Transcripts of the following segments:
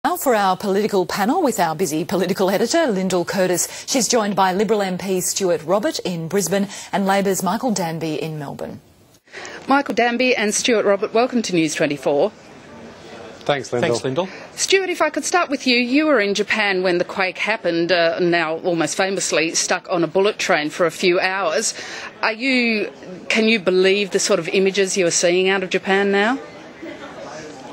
Now for our political panel with our busy political editor, Lyndal Curtis. She's joined by Liberal MP Stuart Robert in Brisbane and Labor's Michael Danby in Melbourne. Michael Danby and Stuart Robert, welcome to News 24. Thanks, Lyndal. Thanks, Lyndal. Stuart, if I could start with you. You were in Japan when the quake happened, now almost famously stuck on a bullet train for a few hours. Can you believe the sort of images you are seeing out of Japan now?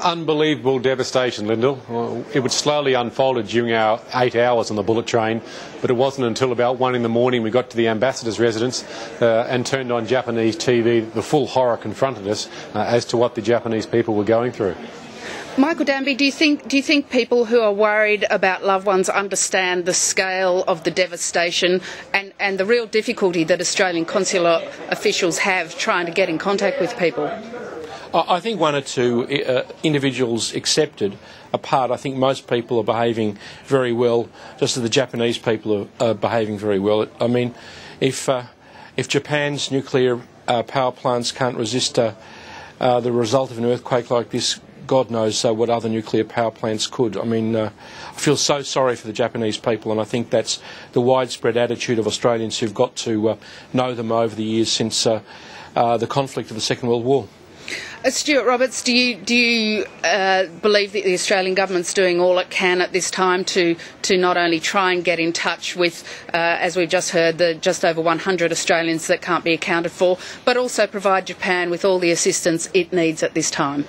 Unbelievable devastation, Lyndal. It would slowly unfolded during our 8 hours on the bullet train, but it wasn't until about 1 in the morning we got to the ambassador's residence and turned on Japanese TV. The full horror confronted us as to what the Japanese people were going through. Michael Danby, do you think people who are worried about loved ones understand the scale of the devastation and the real difficulty that Australian consular officials have trying to get in contact with people? I think one or two individuals accepted apart. I think most people are behaving very well, just as the Japanese people are behaving very well. I mean, if Japan's nuclear power plants can't resist the result of an earthquake like this, God knows what other nuclear power plants could. I mean, I feel so sorry for the Japanese people, and I think that's the widespread attitude of Australians who've got to know them over the years since the conflict of the Second World War. Stuart Roberts, do you believe that the Australian government's doing all it can at this time to not only try and get in touch with, as we've just heard, the just over 100 Australians that can't be accounted for, but also provide Japan with all the assistance it needs at this time?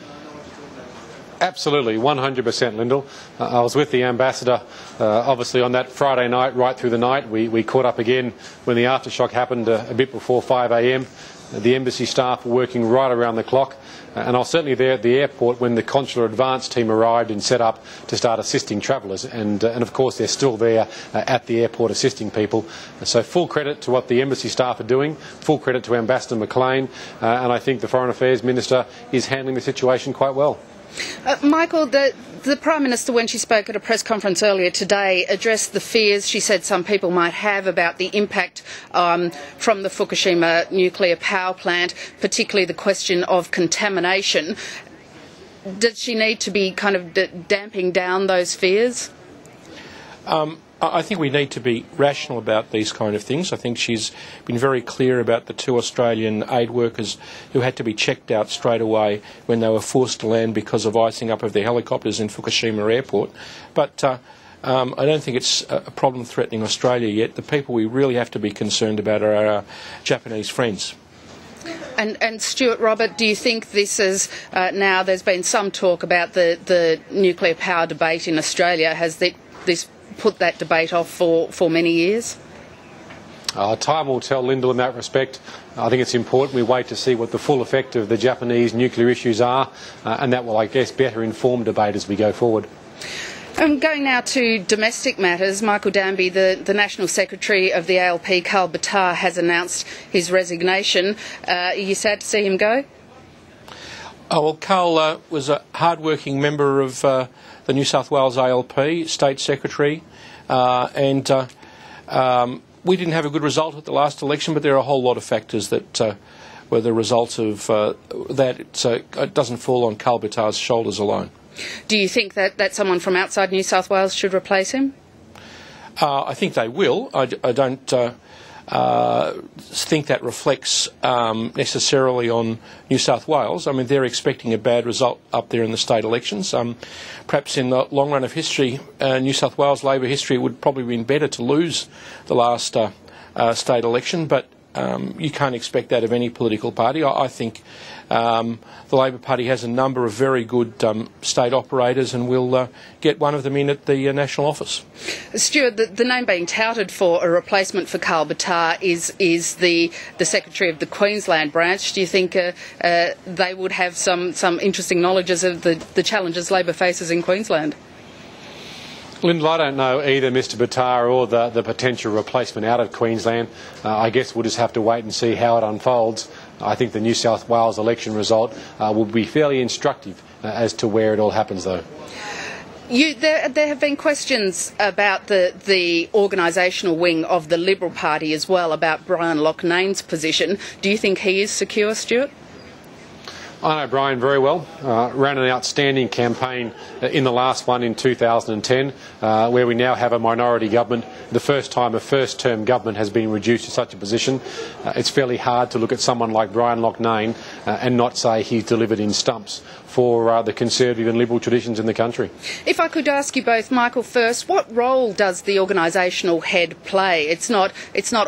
Absolutely, 100%, Lyndal. I was with the ambassador, obviously, on that Friday night, right through the night. We caught up again when the aftershock happened a bit before 5 a.m. The embassy staff were working right around the clock, and I was certainly there at the airport when the consular advance team arrived and set up to start assisting travellers, and of course they're still there at the airport assisting people. So full credit to what the embassy staff are doing, full credit to Ambassador McLean, and I think the Foreign Affairs Minister is handling the situation quite well. Michael, the Prime Minister, when she spoke at a press conference earlier today, addressed the fears she said some people might have about the impact from the Fukushima nuclear power plant, particularly the question of contamination. Does she need to be kind of damping down those fears? I think we need to be rational about these kind of things. I think she's been very clear about the 2 Australian aid workers who had to be checked out straight away when they were forced to land because of icing up of their helicopters in Fukushima airport. But I don't think it's a problem threatening Australia yet. The people we really have to be concerned about are our Japanese friends. And Stuart Robert, do you think this is now there's been some talk about the nuclear power debate in Australia? Has this put that debate off for many years? Time will tell, Lyndal, in that respect. I think it's important we wait to see what the full effect of the Japanese nuclear issues are, and that will, I guess, better inform debate as we go forward. Going now to domestic matters, Michael Danby, the National Secretary of the ALP, Karl Bitar, has announced his resignation. Are you sad to see him go? Oh, well, Karl was a hard-working member of the New South Wales ALP, State Secretary, and we didn't have a good result at the last election, but there are a whole lot of factors that were the result of that. So it doesn't fall on Karl Bitar's shoulders alone. Do you think that someone from outside New South Wales should replace him? I think they will. I don't think that reflects necessarily on New South Wales. I mean, they're expecting a bad result up there in the state elections. Perhaps in the long run of history, New South Wales Labor history, it would probably have been better to lose the last state election, but you can't expect that of any political party. I think the Labor Party has a number of very good state operators, and we'll get one of them in at the national office. Stuart, the name being touted for a replacement for Karl Bitar is the Secretary of the Queensland branch. Do you think they would have some interesting knowledges of the challenges Labor faces in Queensland? Lyndal, I don't know either Mr Bitar or the potential replacement out of Queensland. I guess we'll just have to wait and see how it unfolds. I think the New South Wales election result will be fairly instructive as to where it all happens, though. There have been questions about the organisational wing of the Liberal Party as well, about Brian Loughnane's position. Do you think he is secure, Stuart? I know Brian very well. Ran an outstanding campaign in the last one in 2010, where we now have a minority government. The first time a first-term government has been reduced to such a position. It's fairly hard to look at someone like Brian Loughnane and not say he's delivered in stumps for the Conservative and Liberal traditions in the country. If I could ask you both, Michael, first, what role does the organisational head play? It's not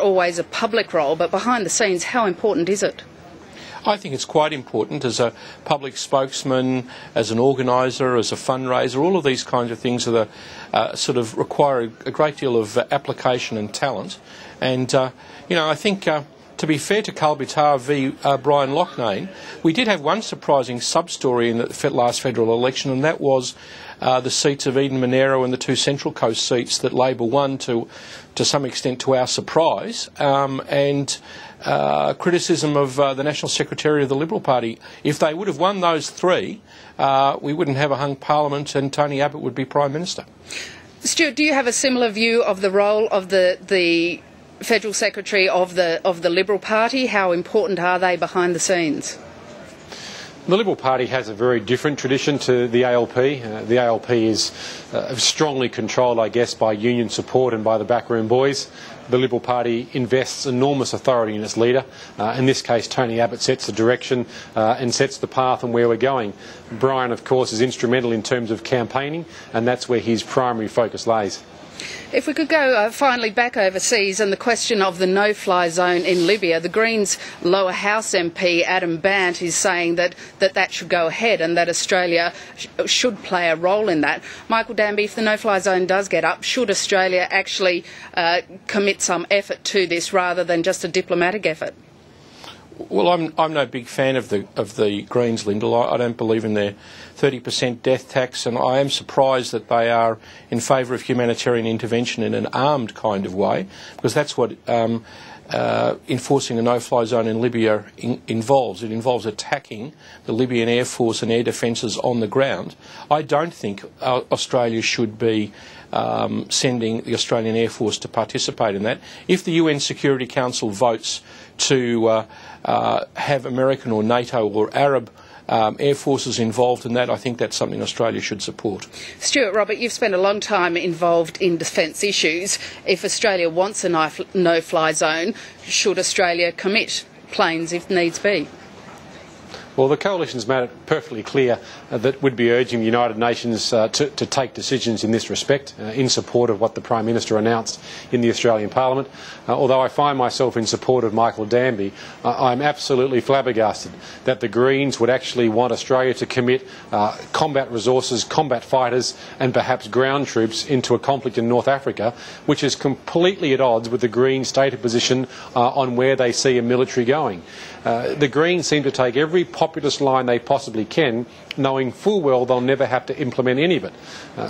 always a public role, but behind the scenes, how important is it? I think it's quite important as a public spokesman, as an organiser, as a fundraiser. All of these kinds of things are sort of require a great deal of application and talent. And, I think to be fair to Karl Bitar v Brian Loughnane, we did have one surprising sub-story in the last federal election, and that was the seats of Eden Manaro and the two Central Coast seats that Labor won to some extent to our surprise, and criticism of the National Secretary of the Liberal Party. If they would have won those three, we wouldn't have a hung Parliament and Tony Abbott would be Prime Minister. Stuart, do you have a similar view of the role of the Federal Secretary of the Liberal Party? How important are they behind the scenes? The Liberal Party has a very different tradition to the ALP. The ALP is strongly controlled, I guess, by union support and by the backroom boys. The Liberal Party invests enormous authority in its leader. In this case, Tony Abbott sets the direction and sets the path on where we're going. Brian, of course, is instrumental in terms of campaigning, and that's where his primary focus lays. If we could go finally back overseas and the question of the no-fly zone in Libya, the Greens' lower house MP Adam Bant is saying that should go ahead and that Australia should play a role in that. Michael Danby, if the no-fly zone does get up, should Australia actually commit some effort to this rather than just a diplomatic effort? Well, I'm no big fan of the Greens, Lyndal. I don't believe in their 30% death tax, and I am surprised that they are in favour of humanitarian intervention in an armed kind of way, because that's what enforcing a no-fly zone in Libya involves. It involves attacking the Libyan Air Force and air defences on the ground. I don't think Australia should be sending the Australian Air Force to participate in that. If the UN Security Council votes to have American or NATO or Arab air forces involved in that, I think that's something Australia should support. Stuart, Robert, you've spent a long time involved in defence issues. If Australia wants a no-fly zone, should Australia commit planes if needs be? Well, the Coalition's made it perfectly clear that we'd be urging the United Nations to take decisions in this respect in support of what the Prime Minister announced in the Australian Parliament. Although I find myself in support of Michael Danby, I'm absolutely flabbergasted that the Greens would actually want Australia to commit combat resources, combat fighters and perhaps ground troops into a conflict in North Africa, which is completely at odds with the Greens' stated position on where they see a military going. The Greens seem to take every populist line they possibly can, knowing full well they'll never have to implement any of it.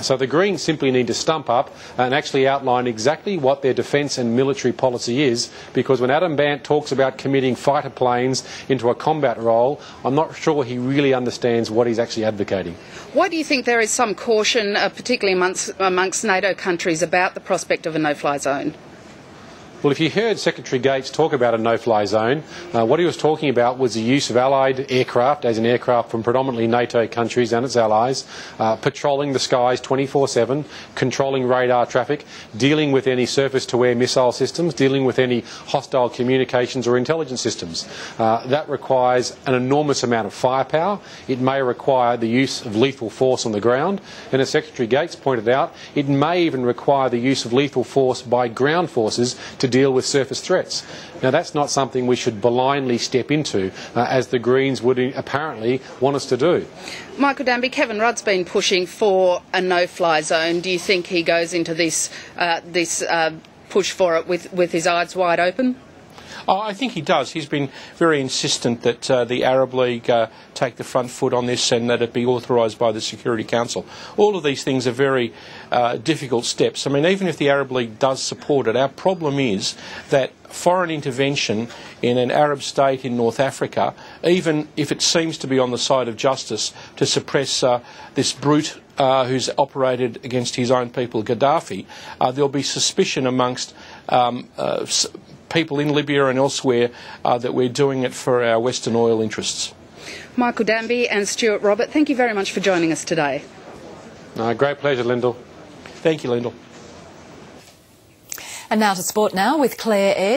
So the Greens simply need to stump up and actually outline exactly what their defence and military policy is, because when Adam Bant talks about committing fighter planes into a combat role, I'm not sure he really understands what he's actually advocating. Why do you think there is some caution, particularly amongst NATO countries, about the prospect of a no-fly zone? Well, if you heard Secretary Gates talk about a no-fly zone, what he was talking about was the use of allied aircraft, as in aircraft from predominantly NATO countries and its allies, patrolling the skies 24/7, controlling radar traffic, dealing with any surface-to-air missile systems, dealing with any hostile communications or intelligence systems. That requires an enormous amount of firepower. It may require the use of lethal force on the ground, and as Secretary Gates pointed out, it may even require the use of lethal force by ground forces to deal with surface threats. Now, that's not something we should blindly step into, as the Greens would apparently want us to do. Michael Danby, Kevin Rudd's been pushing for a no-fly zone. Do you think he goes into this push for it with his eyes wide open? Oh, I think he does. He's been very insistent that the Arab League take the front foot on this and that it be authorised by the Security Council. All of these things are very difficult steps. I mean, even if the Arab League does support it, our problem is that foreign intervention in an Arab state in North Africa, even if it seems to be on the side of justice to suppress this brute who's operated against his own people, Gaddafi, there'll be suspicion amongst people in Libya and elsewhere that we're doing it for our Western oil interests. Michael Danby and Stuart Robert, thank you very much for joining us today. Great pleasure, Lyndal. Thank you, Lyndal. And now to sport now with Claire Ayres.